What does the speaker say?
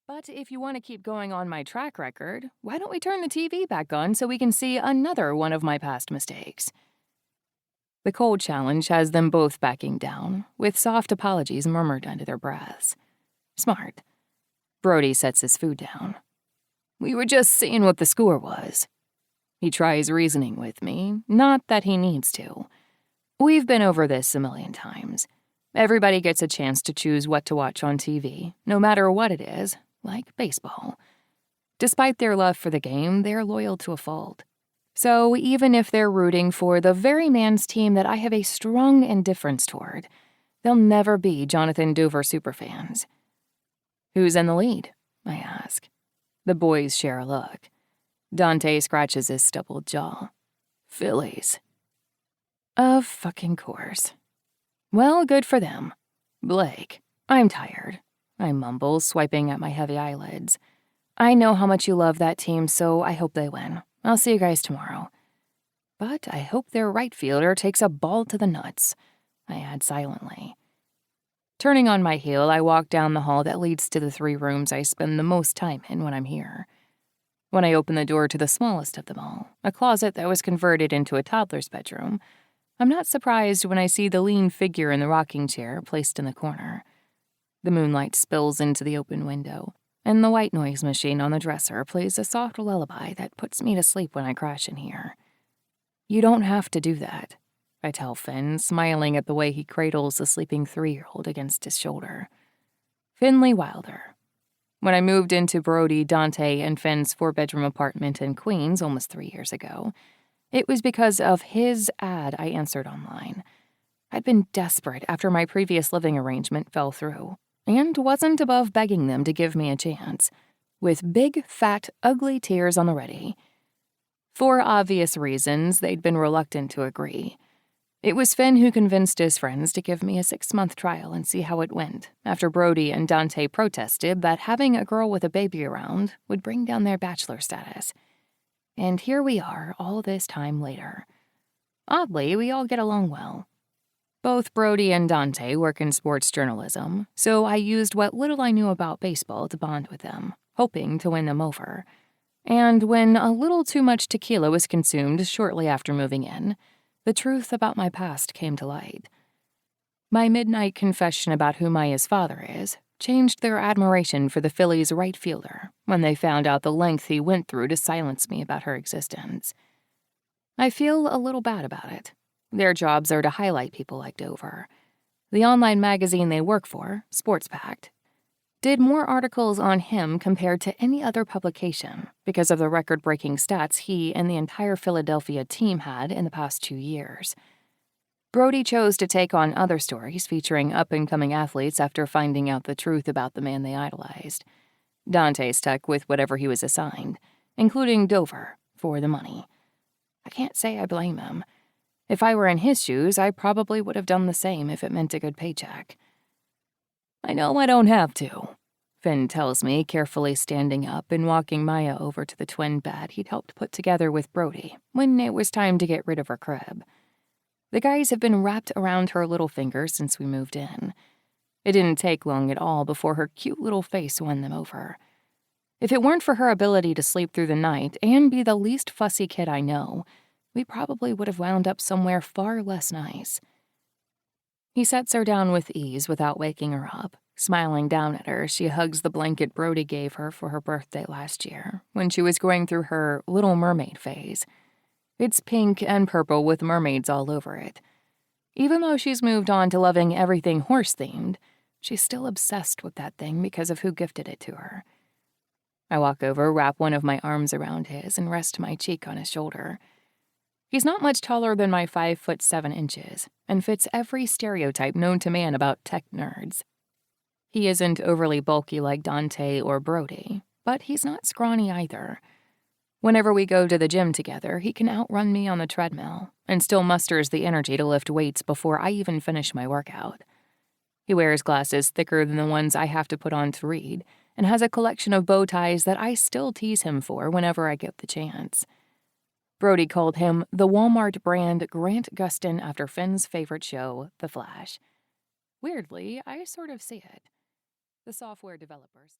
But if you want to keep going on my track record, why don't we turn the TV back on so we can see another one of my past mistakes? The cold challenge has them both backing down, with soft apologies murmured under their breaths. Smart. Brodie sets his food down. We were just seeing what the score was. He tries reasoning with me, not that he needs to. We've been over this a million times. Everybody gets a chance to choose what to watch on TV, no matter what it is, like baseball. Despite their love for the game, they're loyal to a fault. So even if they're rooting for the very man's team that I have a strong indifference toward, they'll never be Jonathan Dover superfans. Who's in the lead? I ask. The boys share a look. Dante scratches his stubbled jaw. Phillies. Of fucking course. Well, good for them. Blake, I'm tired. I mumble, swiping at my heavy eyelids. I know how much you love that team, so I hope they win. I'll see you guys tomorrow. But I hope their right fielder takes a ball to the nuts, I add silently. Turning on my heel, I walk down the hall that leads to the 3 rooms I spend the most time in when I'm here. When I open the door to the smallest of them all, a closet that was converted into a toddler's bedroom, I'm not surprised when I see the lean figure in the rocking chair placed in the corner. The moonlight spills into the open window, and the white noise machine on the dresser plays a soft lullaby that puts me to sleep when I crash in here. You don't have to do that, I tell Finn, smiling at the way he cradles the sleeping 3-year-old against his shoulder. Finley Wilder. When I moved into Brodie, Dante, and Finn's 4-bedroom apartment in Queens almost 3 years ago, it was because of his ad I answered online. I'd been desperate after my previous living arrangement fell through, and wasn't above begging them to give me a chance, with big, fat, ugly tears on the ready. For obvious reasons, they'd been reluctant to agree. It was Finn who convinced his friends to give me a 6-month trial and see how it went, after Brodie and Dante protested that having a girl with a baby around would bring down their bachelor status. And here we are, all this time later. Oddly, we all get along well. Both Brodie and Dante work in sports journalism, so I used what little I knew about baseball to bond with them, hoping to win them over. And when a little too much tequila was consumed shortly after moving in, the truth about my past came to light. My midnight confession about who Maya's father is changed their admiration for the Phillies' right fielder when they found out the length he went through to silence me about her existence. I feel a little bad about it. Their jobs are to highlight people like Dover. The online magazine they work for, Sports Pact, did more articles on him compared to any other publication because of the record-breaking stats he and the entire Philadelphia team had in the past 2 years. Brodie chose to take on other stories featuring up-and-coming athletes after finding out the truth about the man they idolized. Dante stuck with whatever he was assigned, including Dover, for the money. I can't say I blame him. If I were in his shoes, I probably would have done the same if it meant a good paycheck. I know I don't have to, Finn tells me, carefully standing up and walking Maya over to the twin bed he'd helped put together with Brodie when it was time to get rid of her crib. The guys have been wrapped around her little finger since we moved in. It didn't take long at all before her cute little face won them over. If it weren't for her ability to sleep through the night and be the least fussy kid I know, we probably would have wound up somewhere far less nice. He sets her down with ease without waking her up, smiling down at her as she hugs the blanket Brodie gave her for her birthday last year, when she was going through her Little Mermaid phase. It's pink and purple with mermaids all over it. Even though she's moved on to loving everything horse-themed, she's still obsessed with that thing because of who gifted it to her. I walk over, wrap one of my arms around his, and rest my cheek on his shoulder. He's not much taller than my 5'7" and fits every stereotype known to man about tech nerds. He isn't overly bulky like Dante or Brodie, but he's not scrawny either. Whenever we go to the gym together, he can outrun me on the treadmill and still musters the energy to lift weights before I even finish my workout. He wears glasses thicker than the ones I have to put on to read and has a collection of bow ties that I still tease him for whenever I get the chance. Brodie called him the Walmart brand Grant Gustin after Finn's favorite show, The Flash. Weirdly, I sort of see it. The software developers...